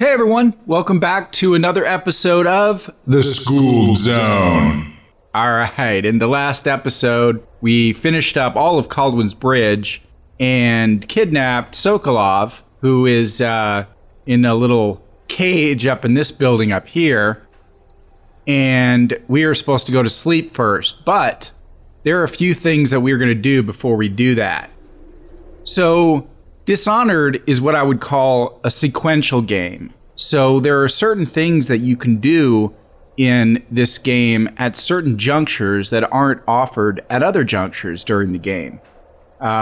Hey everyone, welcome back to another episode of The Skooled Zone. Alright, in the last episode, we finished up all of Caldwin's Bridge and kidnapped Sokolov, who is in a little cage up in this building up here. And we are supposed to go to sleep first, but there are a few things that we're going to do before we do that. So, Dishonored is what I would call a sequential game. So there are certain things that you can do in this game at certain junctures that aren't offered at other junctures during the game.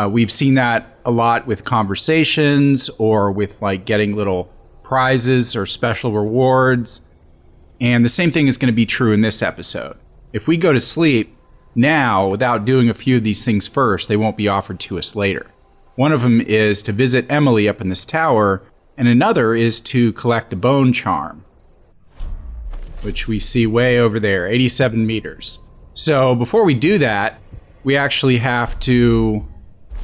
We've seen that a lot with conversations or with like getting little prizes or special rewards. And the same thing is going to be true in this episode. If we go to sleep now without doing a few of these things first, they won't be offered to us later. One of them is to visit Emily up in this tower, and another is to collect a bone charm, which we see way over there, 87 meters. So before we do that, we actually have to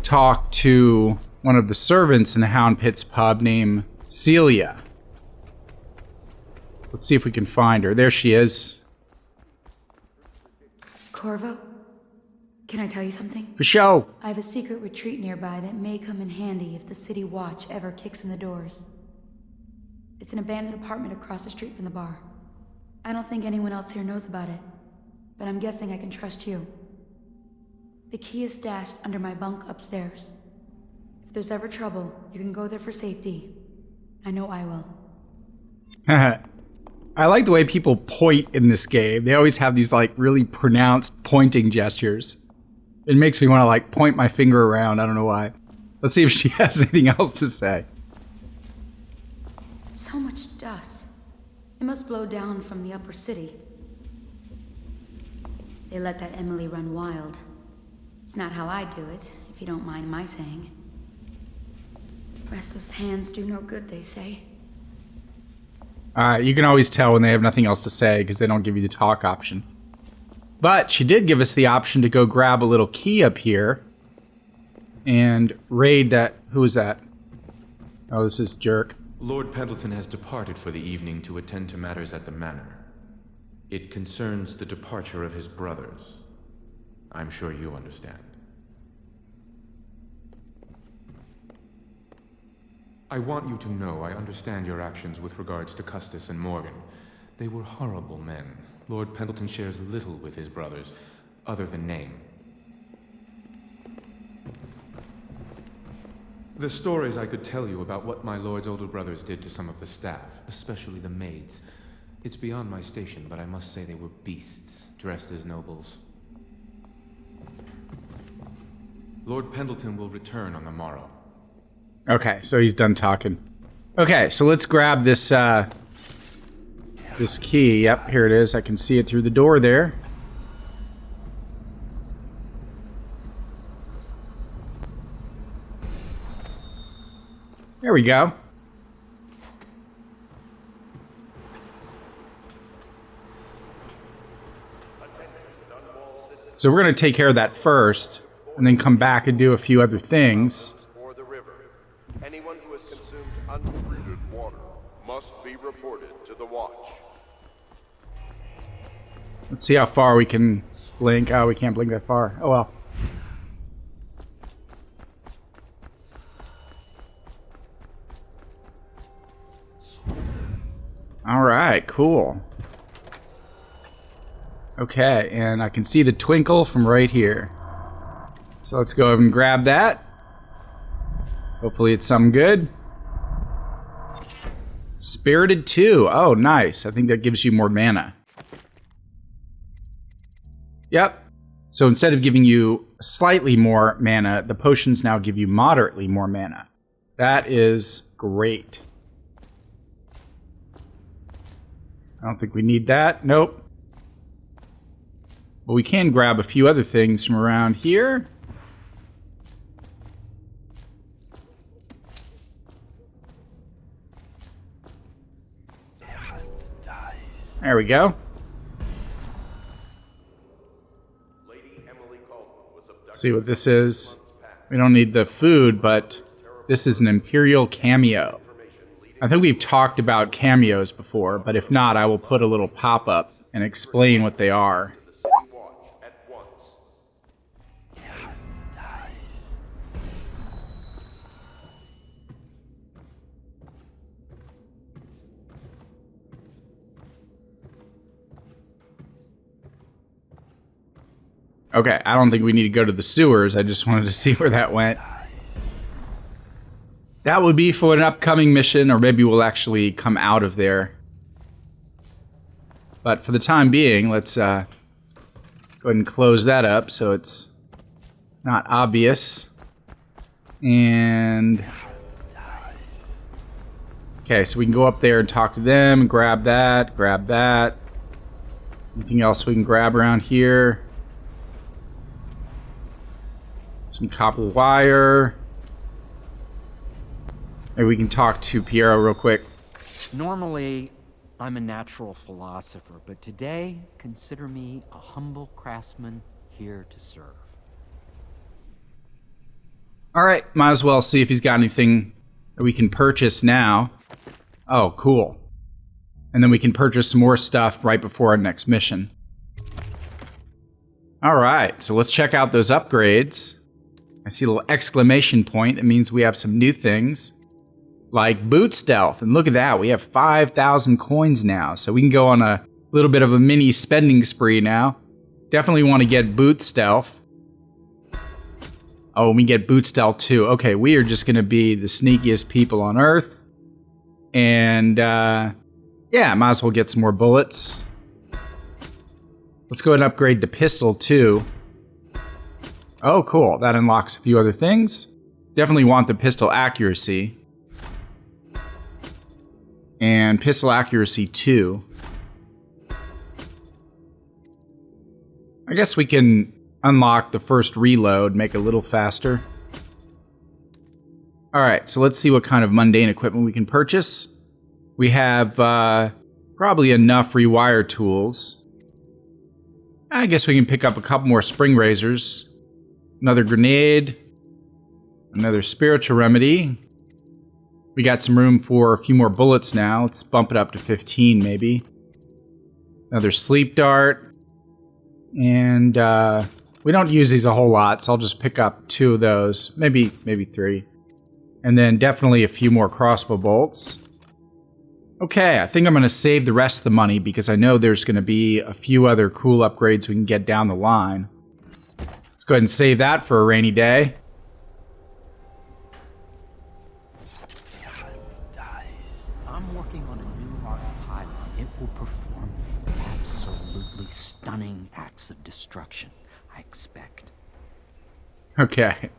talk to one of the servants in the Hound Pits Pub named Celia. Let's see if we can find her. There she is. Corvo? Can I tell you something? For show. I have a secret retreat nearby that may come in handy if the city watch ever kicks in the doors. It's an abandoned apartment across the street from the bar. I don't think anyone else here knows about it, but I'm guessing I can trust you. The key is stashed under my bunk upstairs. If there's ever trouble, you can go there for safety. I know I will. I like the way people point in this game. They always have these like really pronounced pointing gestures. It makes me want to like point my finger around. I don't know why. Let's see if she has anything else to say. So much dust. It must blow down from the upper city. They let that Emily run wild. It's not how I do it, if you don't mind my saying. Restless hands do no good, they say. You can always tell when they have nothing else to say because they don't give you the talk option. But she did give us the option to go grab a little key up here and raid that. Who is that? Oh, this is Jerk. Lord Pendleton has departed for the evening to attend to matters at the manor. It concerns the departure of his brothers. I'm sure you understand. I want you to know I understand your actions with regards to Custis and Morgan. They were horrible men. Lord Pendleton shares little with his brothers, other than name. The stories I could tell you about what my lord's older brothers did to some of the staff, especially the maids. It's beyond my station, but I must say they were beasts, dressed as nobles. Lord Pendleton will return on the morrow. Okay, so he's done talking. Okay, so let's grab this this key. Yep, here it is. I can see it through the door there. There we go. So we're going to take care of that first, and then come back and do a few other things. Anyone who has consumed untreated water must be reported to the watch. Let's see how far we can blink. Oh, we can't blink that far. Oh well. Alright, cool. Okay, and I can see the twinkle from right here. So let's go ahead and grab that. Hopefully it's something good. Spirited 2. Oh, nice. I think that gives you more mana. Yep. So instead of giving you slightly more mana, the potions now give you moderately more mana. That is great. I don't think we need that. Nope. But we can grab a few other things from around here. There we go. See what this is. We don't need the food, but this is an Imperial cameo. I think we've talked about cameos before, but if not, I will put a little pop-up and explain what they are. The City Watch at once. Okay, I don't think we need to go to the sewers. I just wanted to see where that went. That would be for an upcoming mission, or maybe we'll actually come out of there. But for the time being, let's go ahead and close that up so it's not obvious. And... okay, so we can go up there and talk to them, grab that, grab that. Anything else we can grab around here? Some copper wire. Maybe we can talk to Piero real quick. Normally, I'm a natural philosopher, but today, consider me a humble craftsman here to serve. Alright, might as well see if he's got anything that we can purchase now. Oh, cool. And then we can purchase some more stuff right before our next mission. Alright, so let's check out those upgrades. I see a little exclamation point. It means we have some new things. Like boot stealth. And look at that, we have 5,000 coins now. So we can go on a little bit of a mini spending spree now. Definitely want to get boot stealth. Oh, we get boot stealth too. Okay, we are just going to be the sneakiest people on Earth. And, yeah, might as well get some more bullets. Let's go ahead and upgrade the pistol too. Oh, cool. That unlocks a few other things. Definitely want the pistol accuracy. And pistol accuracy 2. I guess we can unlock the first reload, make it a little faster. Alright, so let's see what kind of mundane equipment we can purchase. We have probably enough rewire tools. I guess we can pick up a couple more spring razors. Another grenade. Another spiritual remedy. We got some room for a few more bullets now. Let's bump it up to 15 maybe. Another sleep dart. And we don't use these a whole lot, so I'll just pick up 2 of those. Maybe 3. And then definitely a few more crossbow bolts. Okay, I think I'm going to save the rest of the money because I know there's going to be a few other cool upgrades we can get down the line. Let's go ahead and save that for a rainy day. I'm working on a new autopilot. It will perform absolutely stunning acts of destruction, I expect. Okay.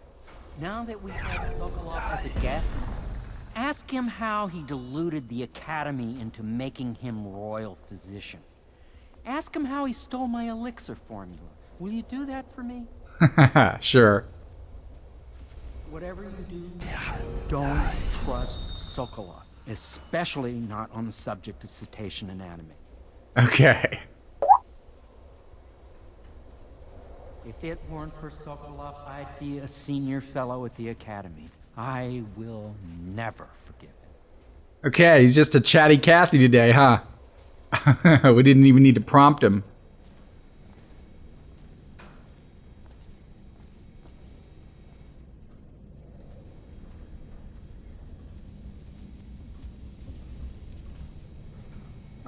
Now that we have Sokolov as a guest, ask him how he deluded the Academy into making him royal physician. Ask him how he stole my elixir formula. Will you do that for me? Sure. Whatever you do, don't trust Sokolov, especially not on the subject of cetacean anatomy. Okay. If it weren't for Sokolov, I'd be a senior fellow at the Academy. I will never forgive him. Okay, he's just a chatty Cathy today, huh? We didn't even need to prompt him.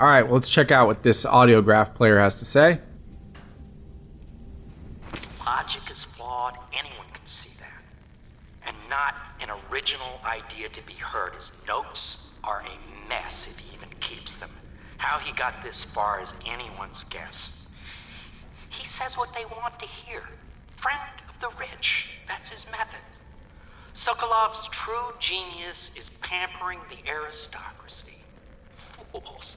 Alright, well, let's check out what this audiograph player has to say. Logic is flawed, anyone can see that. And not an original idea to be heard. His notes are a mess if he even keeps them. How he got this far is anyone's guess. He says what they want to hear. Friend of the rich, that's his method. Sokolov's true genius is pampering the aristocracy. Fools.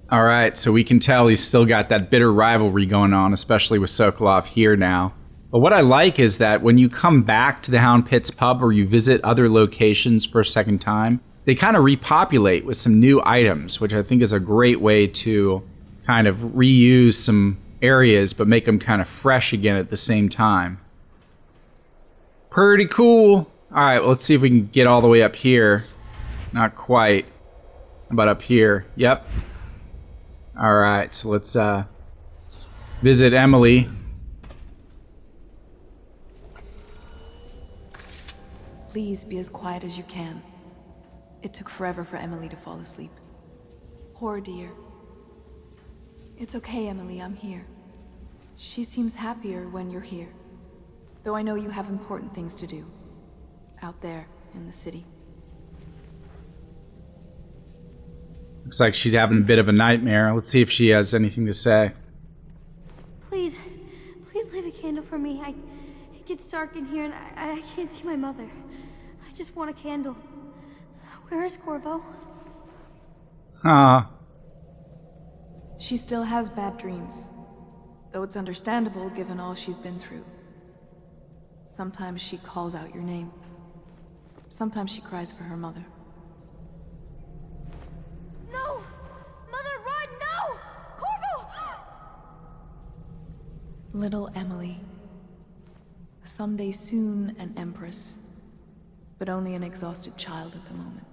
Alright, so we can tell he's still got that bitter rivalry going on, especially with Sokolov here now. But what I like is that when you come back to the Hound Pits Pub or you visit other locations for a second time, they kind of repopulate with some new items, which I think is a great way to kind of reuse some areas but make them kind of fresh again at the same time. Pretty cool. Alright, well, let's see if we can get all the way up here. Not quite. How about up here? Yep. Alright, so let's visit Emily. Please be as quiet as you can. It took forever for Emily to fall asleep. Poor dear. It's okay, Emily, I'm here. She seems happier when you're here. Though I know you have important things to do. Out there, in the city. Looks like she's having a bit of a nightmare. Let's see if she has anything to say. Please leave a candle for me. It gets dark in here and I can't see my mother. I just want a candle. Where is Corvo? She still has bad dreams. Though it's understandable given all she's been through. Sometimes she calls out your name. Sometimes she cries for her mother. No! Mother, run! No! Corvo! Little Emily. Someday soon an empress. But only an exhausted child at the moment.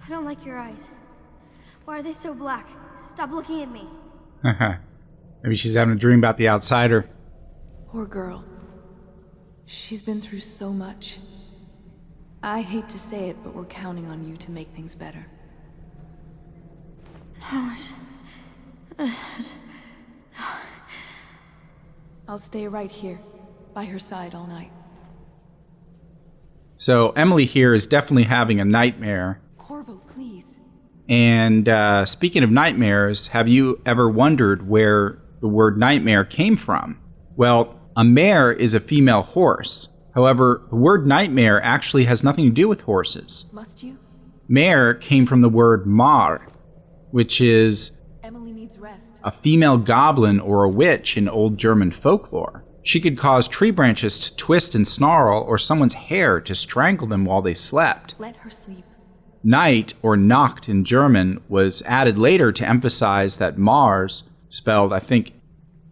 I don't like your eyes. Why are they so black? Stop looking at me. Maybe she's having a dream about the outsider. Poor girl. She's been through so much. I hate to say it, but we're counting on you to make things better. I'll stay right here, by her side all night. So Emily here is definitely having a nightmare. Corvo, please. And speaking of nightmares, have you ever wondered where the word nightmare came from? Well, a mare is a female horse. However, the word nightmare actually has nothing to do with horses. Must you? Mare came from the word mar, which is Emily needs rest. a female goblin or a witch in old German folklore. She could cause tree branches to twist and snarl or someone's hair to strangle them while they slept. Let her sleep. Night, or Nacht in German, was added later to emphasize that Mars, spelled, I think,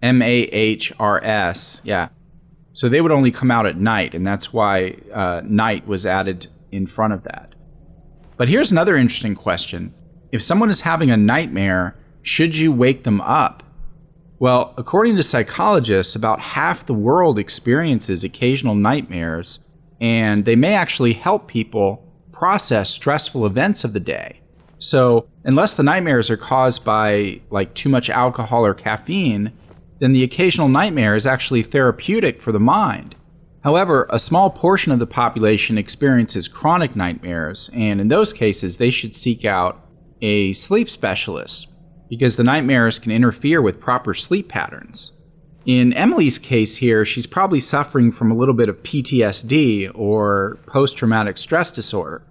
M-A-H-R-S, yeah. So they would only come out at night, and that's why night was added in front of that. But here's another interesting question. If someone is having a nightmare, should you wake them up? Well, according to psychologists, about half the world experiences occasional nightmares, and they may actually help people process stressful events of the day. So, unless the nightmares are caused by, like, too much alcohol or caffeine, then the occasional nightmare is actually therapeutic for the mind. However, a small portion of the population experiences chronic nightmares, and in those cases, they should seek out a sleep specialist, because the nightmares can interfere with proper sleep patterns. In Emily's case here, she's probably suffering from a little bit of PTSD or post-traumatic stress disorder.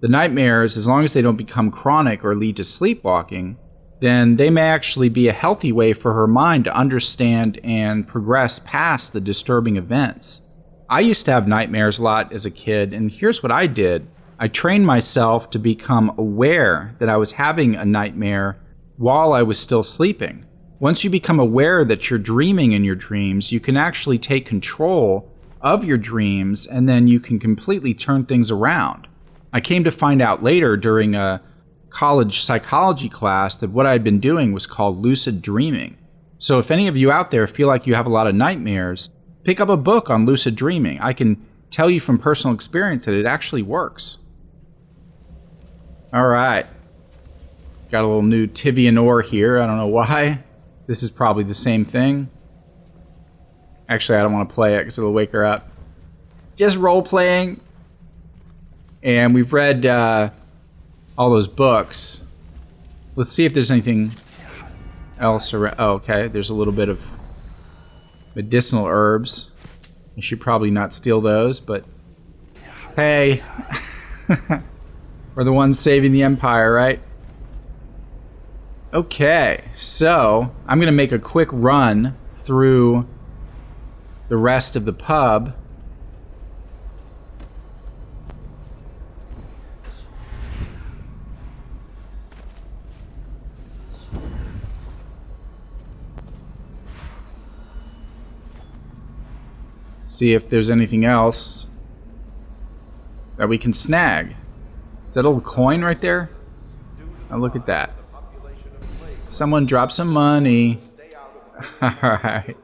The nightmares, as long as they don't become chronic or lead to sleepwalking, then they may actually be a healthy way for her mind to understand and progress past the disturbing events. I used to have nightmares a lot as a kid, and here's what I did. I trained myself to become aware that I was having a nightmare while I was still sleeping. Once you become aware that you're dreaming in your dreams, you can actually take control of your dreams, and then you can completely turn things around. I came to find out later during a college psychology class that what I'd been doing was called lucid dreaming. So if any of you out there feel like you have a lot of nightmares, pick up a book on lucid dreaming. I can tell you from personal experience that it actually works. All right. Got a little new Tivian ore here. I don't know why. This is probably the same thing. Actually, I don't want to play it because it'll wake her up. Just role-playing. And we've read all those books. Let's see if there's anything else around. Oh, okay. There's a little bit of medicinal herbs. I should probably not steal those, but hey. We're the ones saving the Empire, right? Okay, so I'm going to make a quick run through the rest of the pub. See if there's anything else. that we can snag. Is that a little coin right there? Oh, look at that. Someone drop some money. Alright.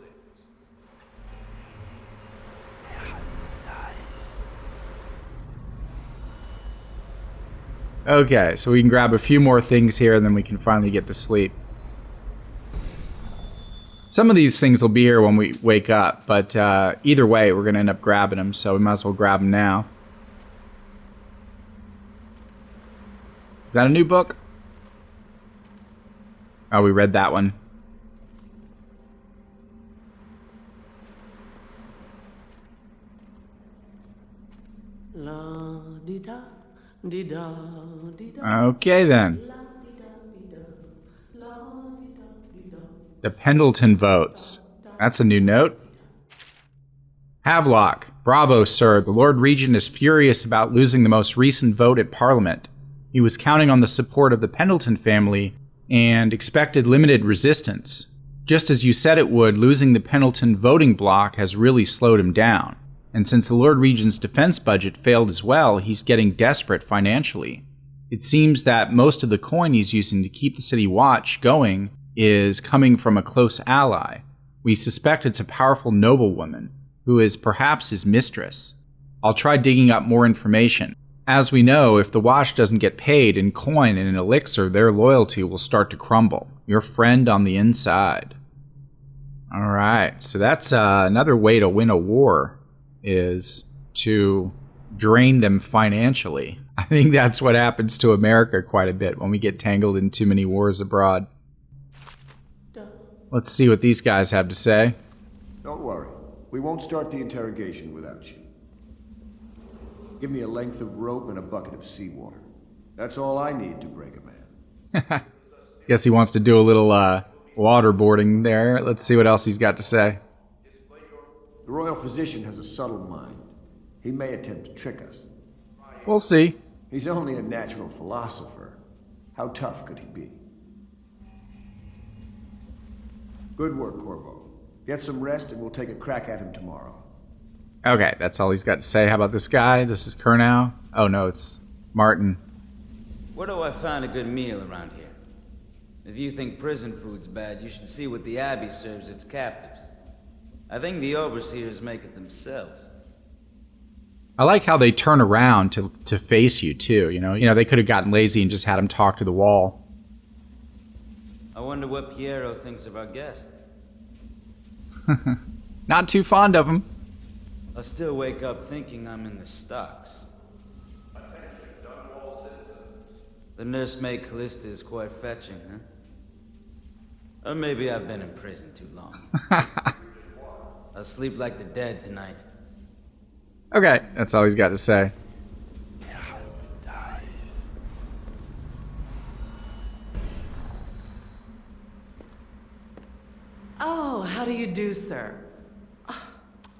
Okay, so we can grab a few more things here and then we can finally get to sleep. Some of these things will be here when we wake up, but either way, we're going to end up grabbing them, so we might as well grab them now. Is that a new book? Oh, we read that one. Okay, then. The Pendleton Votes. That's a new note. Havelock. Bravo, sir. The Lord Regent is furious about losing the most recent vote at Parliament. He was counting on the support of the Pendleton family and expected limited resistance. Just as you said it would, losing the Pendleton voting bloc has really slowed him down. And since the Lord Regent's defense budget failed as well, he's getting desperate financially. It seems that most of the coin he's using to keep the City Watch going is coming from a close ally. We suspect it's a powerful noblewoman, who is perhaps his mistress. I'll try digging up more information. As we know, if the Watch doesn't get paid in coin and an elixir, their loyalty will start to crumble. Your friend on the inside. Alright, so that's another way to win a war, is to drain them financially. I think that's what happens to America quite a bit when we get tangled in too many wars abroad. Let's see what these guys have to say. Don't worry. We won't start the interrogation without you. Give me a length of rope and a bucket of seawater. That's all I need to break a man. Guess he wants to do a little waterboarding there. Let's see what else he's got to say. The royal physician has a subtle mind. He may attempt to trick us. We'll see. He's only a natural philosopher. How tough could he be? Good work, Corvo. Get some rest and we'll take a crack at him tomorrow. Okay, that's all he's got to say. How about this guy? This is Kurnow. Oh no, it's Martin. Where do I find a good meal around here? If you think prison food's bad, you should see what the Abbey serves its captives. I think the overseers make it themselves. I like how they turn around to face you too, you know, they could have gotten lazy and just had him talk to the wall. I wonder what Piero thinks of our guest. Not too fond of him. I still wake up thinking I'm in the stocks. The nursemaid Callista is quite fetching, huh? Or maybe I've been in prison too long. I'll sleep like the dead tonight. Okay, that's all he's got to say. Oh, how do you do, sir?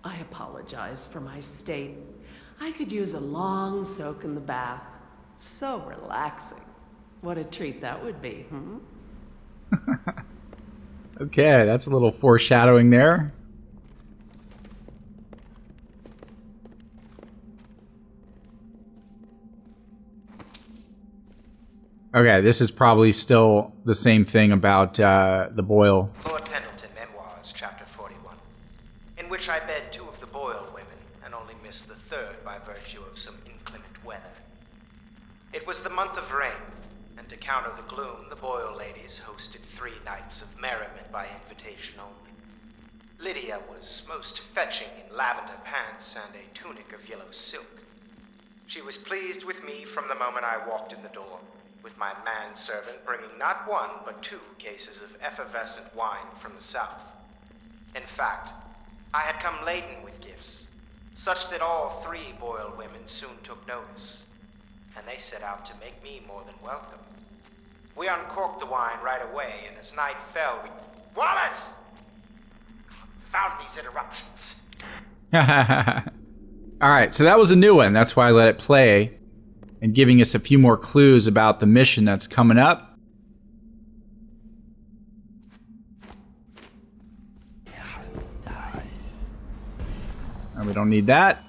I apologize for my state. I could use a long soak in the bath. So relaxing. What a treat that would be, Okay, that's a little foreshadowing there. Okay, this is probably still the same thing about the Boyle. Lord Pendleton Memoirs, Chapter 41, in which I bed two of the Boyle women and only missed the third by virtue of some inclement weather. It was the month of rain, and to counter the gloom, the Boyle ladies hosted 3 nights of merriment by invitation only. Lydia was most fetching in lavender pants and a tunic of yellow silk. She was pleased with me from the moment I walked in the door, with my manservant bringing not 1 but 2 cases of effervescent wine from the south. In fact, I had come laden with gifts, such that all 3 Boyle women soon took notice, and they set out to make me more than welcome. We uncorked the wine right away, and as night fell, we... Wallace! Found these interruptions. Alright, so that was a new one. That's why I let it play. And giving us a few more clues about the mission that's coming up. And we don't need that.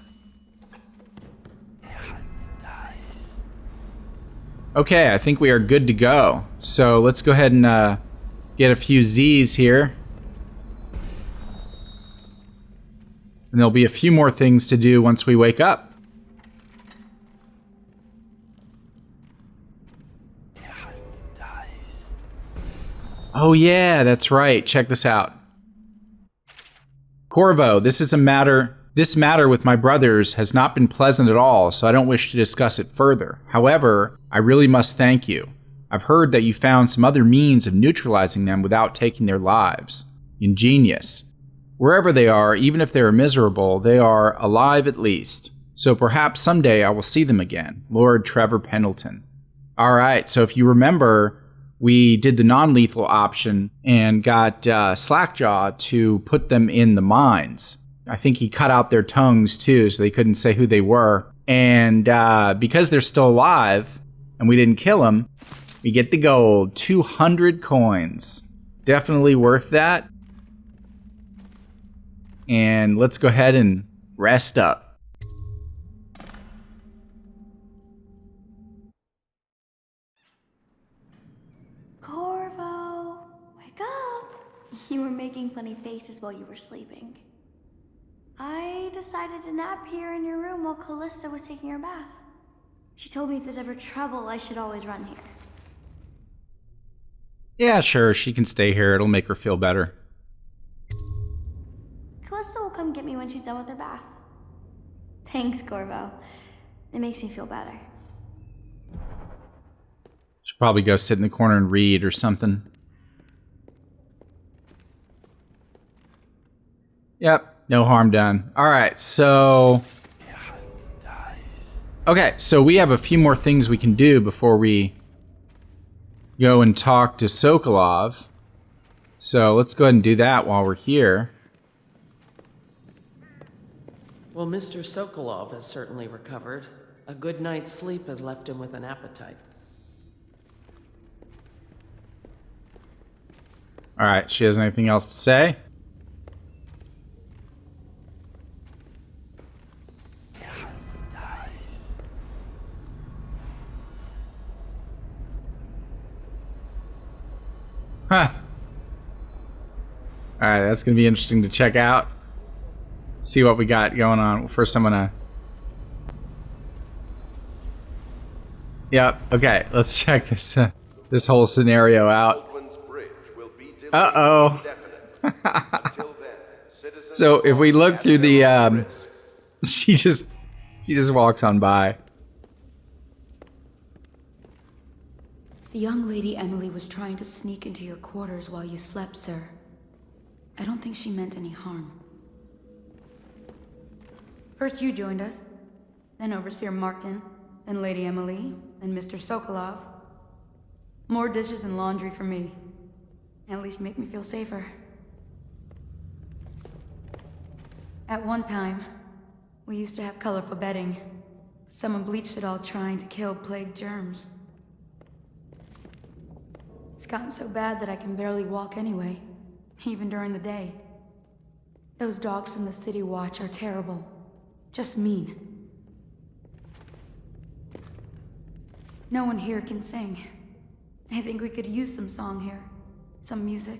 Okay, I think we are good to go. So let's go ahead and get a few Z's here. And there'll be a few more things to do once we wake up. Oh yeah, that's right. Check this out. Corvo, this matter with my brothers has not been pleasant at all, so I don't wish to discuss it further. However, I really must thank you. I've heard that you found some other means of neutralizing them without taking their lives. Ingenious. Wherever they are, even if they are miserable, they are alive at least. So perhaps someday I will see them again. Lord Trevor Pendleton. Alright, so if you remember, we did the non-lethal option and got Slackjaw to put them in the mines. I think he cut out their tongues too, so they couldn't say who they were. And because they're still alive, and we didn't kill them, we get the gold, 200 coins. Definitely worth that. And let's go ahead and rest up. Corvo, wake up! You were making funny faces while you were sleeping. I decided to nap here in your room while Callista was taking her bath. She told me if there's ever trouble, I should always run here. Yeah, sure, she can stay here. It'll make her feel better. Callista will come get me when she's done with her bath. Thanks, Corvo. It makes me feel better. She'll probably go sit in the corner and read or something. Yep. No harm done. All right, so... Okay, so we have a few more things we can do before we go and talk to Sokolov. So let's go ahead and do that while we're here. Well, Mr. Sokolov has certainly recovered. A good night's sleep has left him with an appetite. All right, she has anything else to say? Huh. Alright, that's going to be interesting to check out. See what we got going on. First, I'm going to... Yep, okay, let's check this this whole scenario out. Uh-oh. So, if we look through the... She just walks on by. The young lady Emily was trying to sneak into your quarters while you slept, sir. I don't think she meant any harm. First you joined us, then Overseer Martin, then Lady Emily, then Mr. Sokolov. More dishes and laundry for me. At least make me feel safer. At one time, we used to have colorful bedding. Someone bleached it all trying to kill plague germs. It's gotten so bad that I can barely walk anyway, even during the day. Those dogs from the City Watch are terrible. Just mean. No one here can sing. I think we could use some song here. Some music.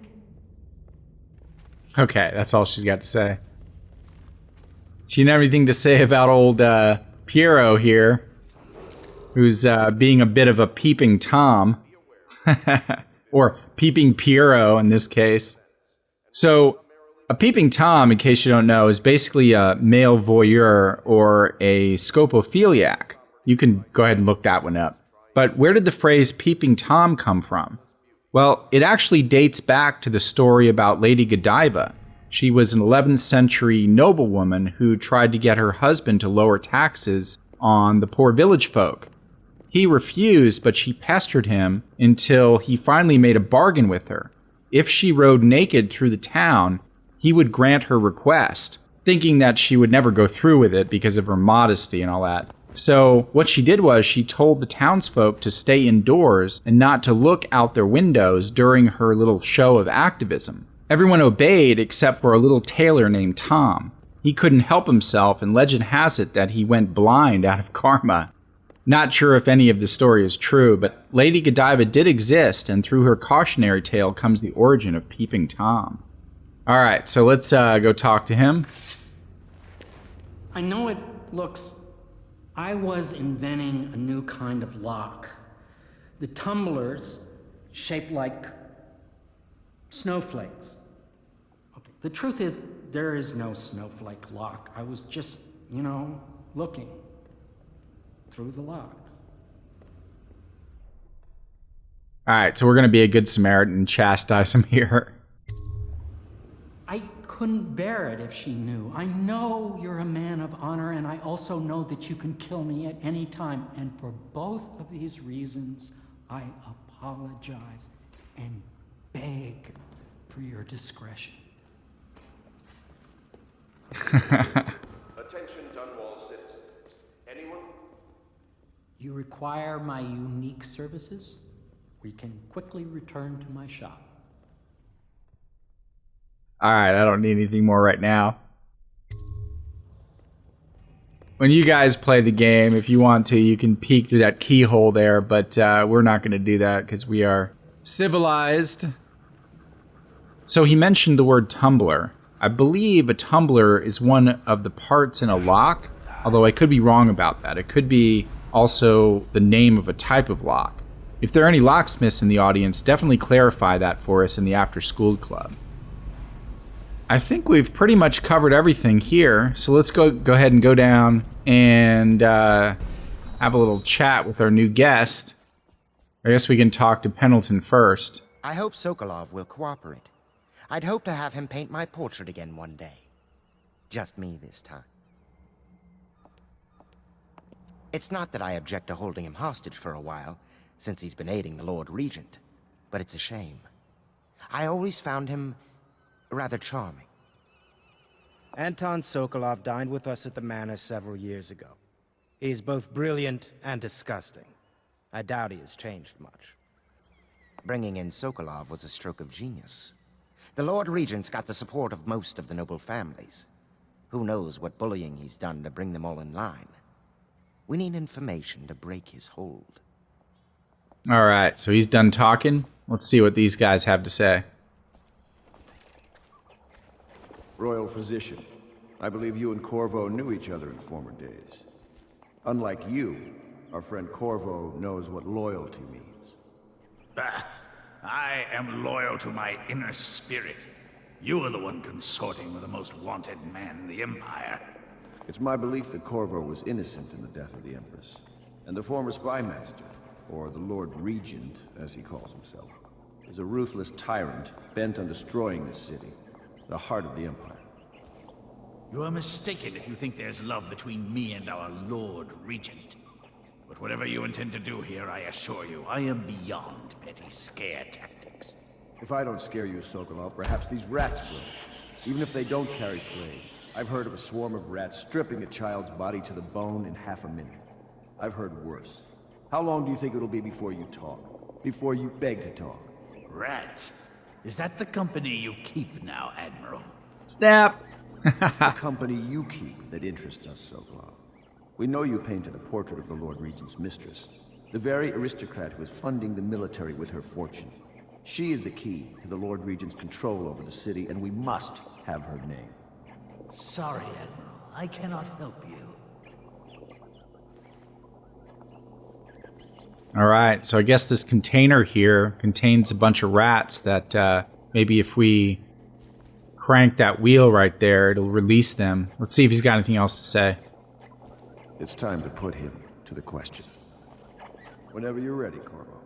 Okay, that's all she's got to say. She didn't have anything to say about old Piero here, who's being a bit of a peeping Tom. Or peeping Piero in this case. So, a peeping Tom, in case you don't know, is basically a male voyeur or a scopophiliac. You can go ahead and look that one up. But where did the phrase peeping Tom come from? Well, it actually dates back to the story about Lady Godiva. She was an 11th century noblewoman who tried to get her husband to lower taxes on the poor village folk. He refused, but she pestered him until he finally made a bargain with her. If she rode naked through the town, he would grant her request, thinking that she would never go through with it because of her modesty and all that. So what she did was she told the townsfolk to stay indoors and not to look out their windows during her little show of activism. Everyone obeyed except for a little tailor named Tom. He couldn't help himself, and legend has it that he went blind out of karma. Not sure if any of the story is true, but Lady Godiva did exist, and through her cautionary tale comes the origin of Peeping Tom. All right, so let's go talk to him. I know it looks... I was inventing a new kind of lock. The tumblers shaped like snowflakes. Okay. The truth is, there is no snowflake lock. I was just, looking through the lock. All right, so we're going to be a good Samaritan and chastise him here. I couldn't bear it if she knew. I know you're a man of honor, and I also know that you can kill me at any time. And for both of these reasons, I apologize and beg for your discretion. Attention Dunwall citizens. Anyone? You require my unique services? We can quickly return to my shop. All right, I don't need anything more right now. When you guys play the game, if you want to, you can peek through that keyhole there, but we're not going to do that because we are civilized. So he mentioned the word tumbler. I believe a tumbler is one of the parts in a lock, although I could be wrong about that. It could be also the name of a type of lock. If there are any locksmiths in the audience, definitely clarify that for us in the After School Club. I think we've pretty much covered everything here, so let's go ahead and go down and have a little chat with our new guest. I guess we can talk to Pendleton first. I hope Sokolov will cooperate. I'd hope to have him paint my portrait again one day. Just me this time. It's not that I object to holding him hostage for a while, since he's been aiding the Lord Regent, but it's a shame. I always found him rather charming. Anton Sokolov dined with us at the manor several years ago. He is both brilliant and disgusting. I doubt he has changed much. Bringing in Sokolov was a stroke of genius. The Lord Regent's got the support of most of the noble families. Who knows what bullying he's done to bring them all in line. We need information to break his hold. All right, so he's done talking. Let's see what these guys have to say. Royal Physician, I believe you and Corvo knew each other in former days. Unlike you, our friend Corvo knows what loyalty means. I am loyal to my inner spirit. You are the one consorting with the most wanted man in the Empire. It's my belief that Corvo was innocent in the death of the Empress, and the former spy master, or the Lord Regent, as he calls himself, is a ruthless tyrant bent on destroying this city, the heart of the Empire. You are mistaken if you think there's love between me and our Lord Regent. But whatever you intend to do here, I assure you, I am beyond petty scare tactics. If I don't scare you, Sokolov, perhaps these rats will. Even if they don't carry plague. I've heard of a swarm of rats stripping a child's body to the bone in half a minute. I've heard worse. How long do you think it'll be before you talk? Before you beg to talk? Rats? Is that the company you keep now, Admiral? Snap! It's the company you keep that interests us, Sokolov. We know you painted a portrait of the Lord Regent's mistress, the very aristocrat who is funding the military with her fortune. She is the key to the Lord Regent's control over the city, and we must have her name. Sorry, Admiral. I cannot help you. All right, so I guess this container here contains a bunch of rats that maybe if we crank that wheel right there, it'll release them. Let's see if he's got anything else to say. It's time to put him to the question. Whenever you're ready, Corvo.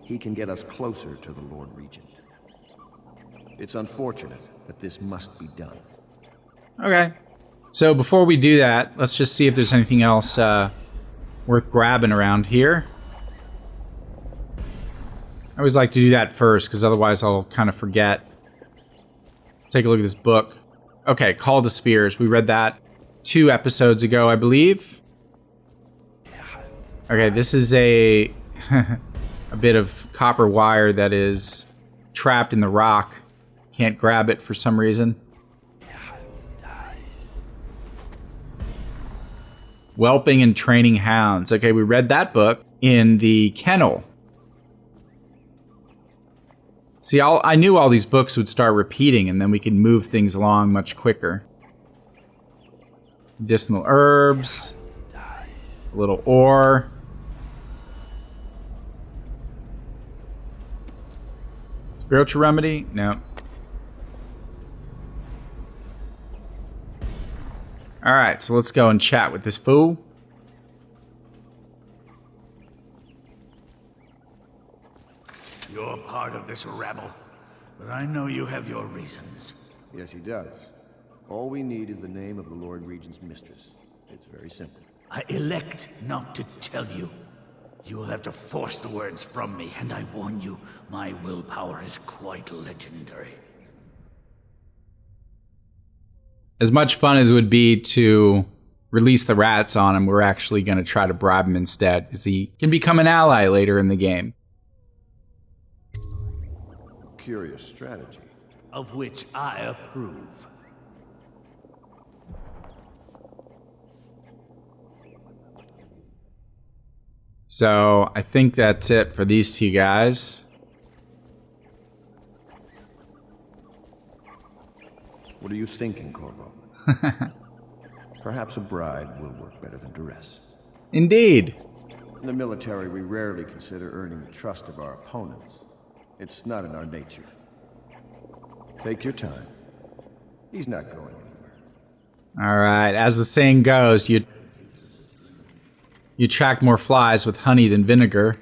He can get us closer to the Lord Regent. It's unfortunate, but this must be done. Okay. So before we do that, let's just see if there's anything else worth grabbing around here. I always like to do that first, because otherwise I'll kind of forget. Let's take a look at this book. Okay, Call to Spheres. We read that 2 episodes ago, I believe. Okay, this is a a bit of copper wire that is trapped in the rock. Can't grab it for some reason. Whelping and Training Hounds. Okay, we read that book in the kennel. See, I knew all these books would start repeating, and then we could move things along much quicker. Medicinal herbs. A little ore. Spiritual remedy? No. Alright, so let's go and chat with this fool. You're part of this rabble, but I know you have your reasons. Yes, he does. All we need is the name of the Lord Regent's mistress. It's very simple. I elect not to tell you. You will have to force the words from me, and I warn you, my willpower is quite legendary. As much fun as it would be to release the rats on him, we're actually going to try to bribe him instead, because he can become an ally later in the game. Curious strategy. Of which I approve. So, I think that's it for these two guys. What are you thinking, Corvo? Perhaps a bribe will work better than duress. Indeed. In the military, we rarely consider earning the trust of our opponents. It's not in our nature. Take your time. He's not going anywhere. All right, as the saying goes, you attract more flies with honey than vinegar.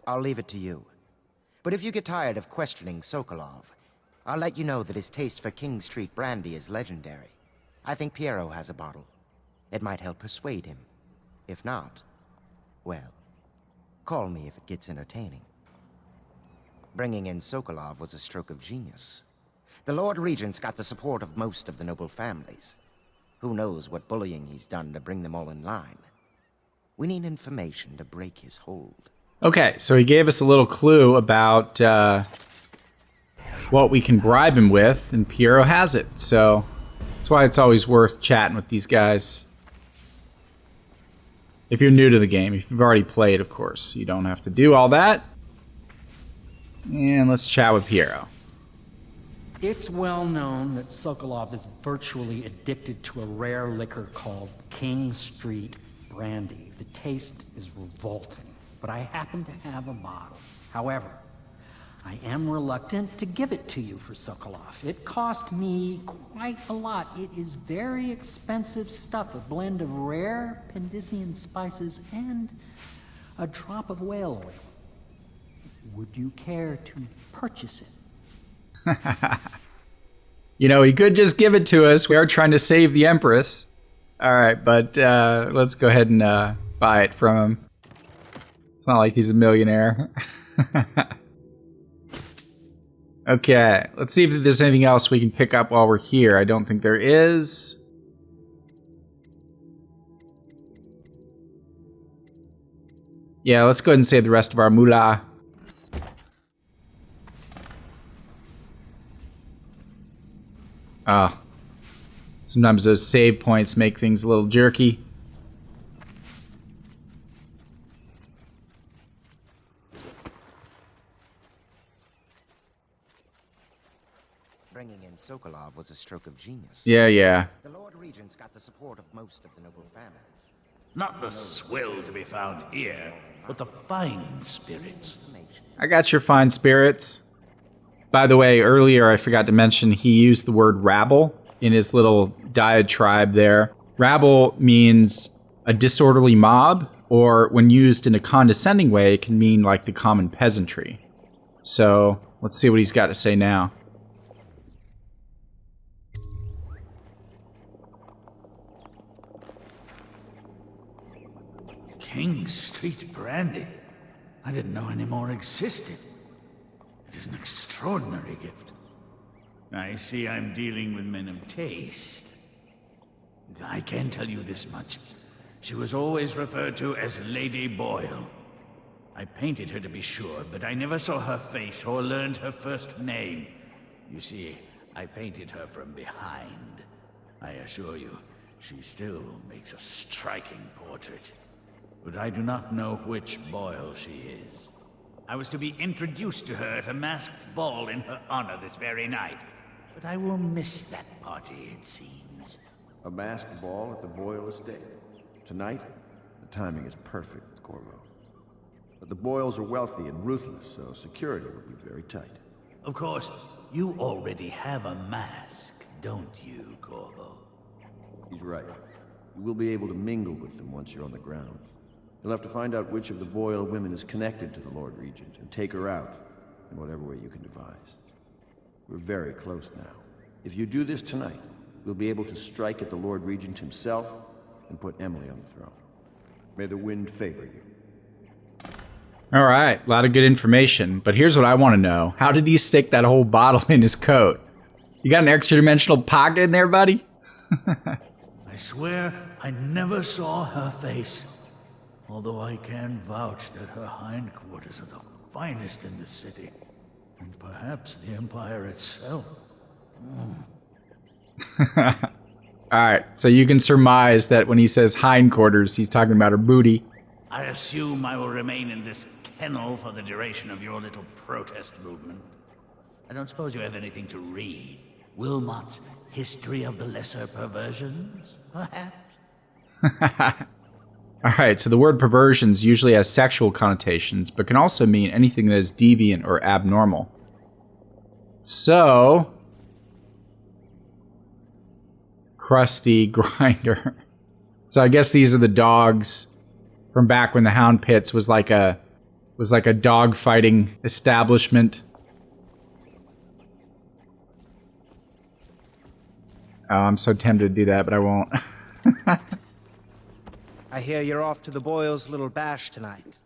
I'll leave it to you. But if you get tired of questioning Sokolov, I'll let you know that his taste for King Street brandy is legendary. I think Piero has a bottle. It might help persuade him. If not, well, call me if it gets entertaining. Bringing in Sokolov was a stroke of genius. The Lord Regent's got the support of most of the noble families. Who knows what bullying he's done to bring them all in line. We need information to break his hold. Okay, so he gave us a little clue about what we can bribe him with, and Piero has it. So that's why it's always worth chatting with these guys. If you're new to the game, if you've already played, of course, you don't have to do all that. And let's chat with Piero. It's well known that Sokolov is virtually addicted to a rare liquor called King Street brandy. The taste is revolting, but I happen to have a bottle. However, I am reluctant to give it to you for Sokolov. It cost me quite a lot. It is very expensive stuff, a blend of rare Pendleton spices and a drop of whale oil. Would you care to purchase it? You know, he could just give it to us. We are trying to save the Empress. All right, but let's go ahead and buy it from him. It's not like he's a millionaire. Okay, let's see if there's anything else we can pick up while we're here. I don't think there is. Yeah, let's go ahead and save the rest of our moolah. Ah. Sometimes those save points make things a little jerky. Bringing in Sokolov was a stroke of genius. Yeah. The Lord Regent's got the support of most of the noble families. Not the swill to be found here, but the fine spirits. I got your fine spirits. By the way, earlier I forgot to mention he used the word rabble in his little diatribe there. Rabble means a disorderly mob, or when used in a condescending way, it can mean like the common peasantry. So let's see what he's got to say now. King Street brandy? I didn't know any more existed. It is an extraordinary gift. I see I'm dealing with men of taste. I can tell you this much. She was always referred to as Lady Boyle. I painted her to be sure, but I never saw her face or learned her first name. You see, I painted her from behind. I assure you, she still makes a striking portrait. But I do not know which Boyle she is. I was to be introduced to her at a masked ball in her honor this very night. But I will miss that party, it seems. A masked ball at the Boyle estate. Tonight? The timing is perfect, Corvo. But the Boyles are wealthy and ruthless, so security will be very tight. Of course, you already have a mask, don't you, Corvo? He's right. You will be able to mingle with them once you're on the grounds. You'll have to find out which of the Boyle women is connected to the Lord Regent and take her out in whatever way you can devise. We're very close now. If you do this tonight, we'll be able to strike at the Lord Regent himself and put Emily on the throne. May the wind favor you. All right, a lot of good information. But here's what I want to know. How did he stick that whole bottle in his coat? You got an extra dimensional pocket in there, buddy? I swear I never saw her face. Although I can vouch that her hindquarters are the finest in the city. And perhaps the Empire itself. Alright, so you can surmise that when he says hindquarters, he's talking about her booty. I assume I will remain in this kennel for the duration of your little protest movement. I don't suppose you have anything to read. Wilmot's History of the Lesser Perversions, perhaps? Alright, so the word perversions usually has sexual connotations, but can also mean anything that is deviant or abnormal. So, crusty grinder. So I guess these are the dogs from back when the Hound Pits was like a dog fighting establishment. Oh, I'm so tempted to do that, but I won't. I hear you're off to the Boyles' little bash tonight.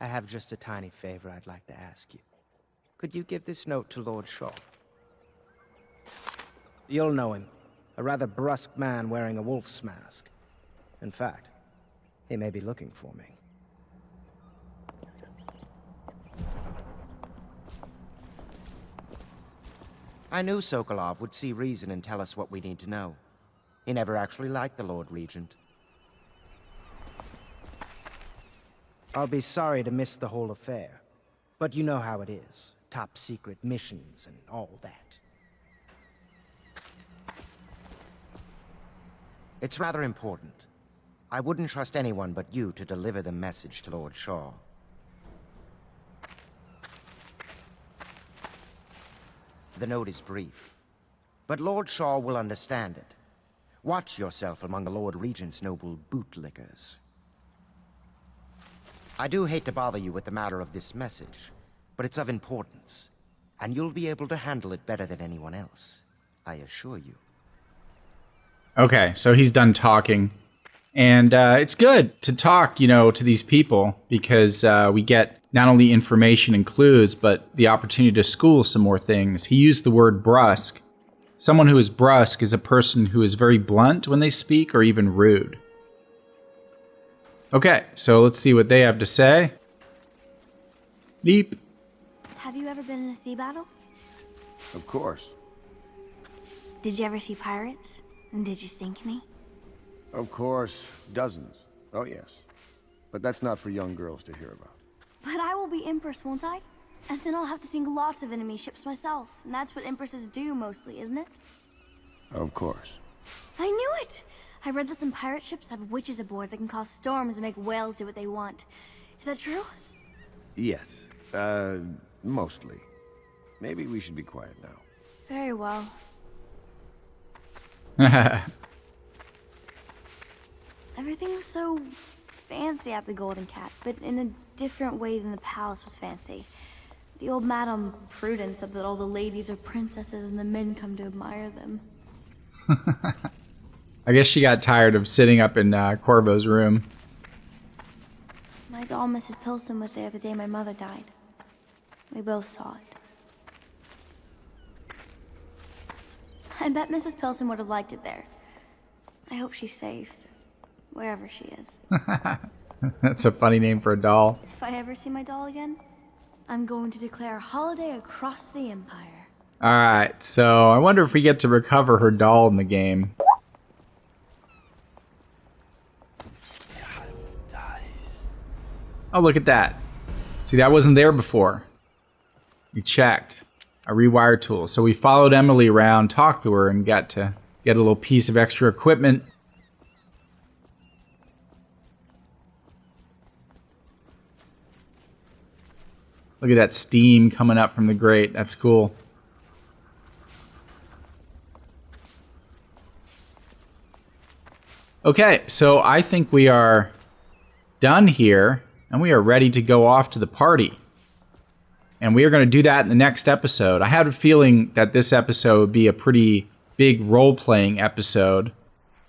I have just a tiny favor I'd like to ask you. Could you give this note to Lord Shaw? You'll know him. A rather brusque man wearing a wolf's mask. In fact, he may be looking for me. I knew Sokolov would see reason and tell us what we need to know. He never actually liked the Lord Regent. I'll be sorry to miss the whole affair, but you know how it is. Top secret missions and all that. It's rather important. I wouldn't trust anyone but you to deliver the message to Lord Shaw. The note is brief, but Lord Shaw will understand it. Watch yourself among the Lord Regent's noble bootlickers. I do hate to bother you with the matter of this message, but it's of importance, and you'll be able to handle it better than anyone else, I assure you. Okay, so he's done talking, and it's good to talk, to these people, because we get not only information and clues, but the opportunity to school some more things. He used the word brusque. Someone who is brusque is a person who is very blunt when they speak or even rude. Okay, so let's see what they have to say. Beep. Have you ever been in a sea battle? Of course. Did you ever see pirates? And did you sink any? Of course. Dozens. Oh, yes. But that's not for young girls to hear about. But I will be Empress, won't I? And then I'll have to sink lots of enemy ships myself. And that's what Empresses do mostly, isn't it? Of course. I knew it! I read that some pirate ships have witches aboard that can cause storms and make whales do what they want. Is that true? Yes. Mostly. Maybe we should be quiet now. Very well. Everything was so fancy at the Golden Cat, but in a different way than the palace was fancy. The old Madame Prudence said that all the ladies are princesses and the men come to admire them. I guess she got tired of sitting up in Corvo's room. My doll, Mrs. Pilson, was there the day my mother died. We both saw it. I bet Mrs. Pilson would have liked it there. I hope she's safe, wherever she is. That's a funny name for a doll. If I ever see my doll again, I'm going to declare a holiday across the Empire. Alright, so I wonder if we get to recover her doll in the game. Oh, look at that. See, that wasn't there before. We checked. A rewire tool. So we followed Emily around, talked to her, and got to get a little piece of extra equipment. Look at that steam coming up from the grate. That's cool. Okay, so I think we are done here, and we are ready to go off to the party. And we are going to do that in the next episode. I had a feeling that this episode would be a pretty big role-playing episode.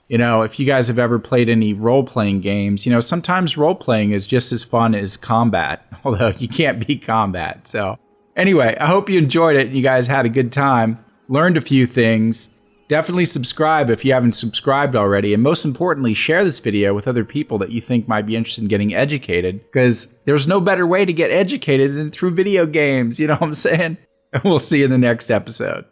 You know, if you guys have ever played any role-playing games, you know, sometimes role-playing is just as fun as combat, although you can't beat combat. So anyway, I hope you enjoyed it and you guys had a good time, learned a few things. Definitely subscribe if you haven't subscribed already, and most importantly, share this video with other people that you think might be interested in getting educated, because there's no better way to get educated than through video games, you know what I'm saying? And we'll see you in the next episode.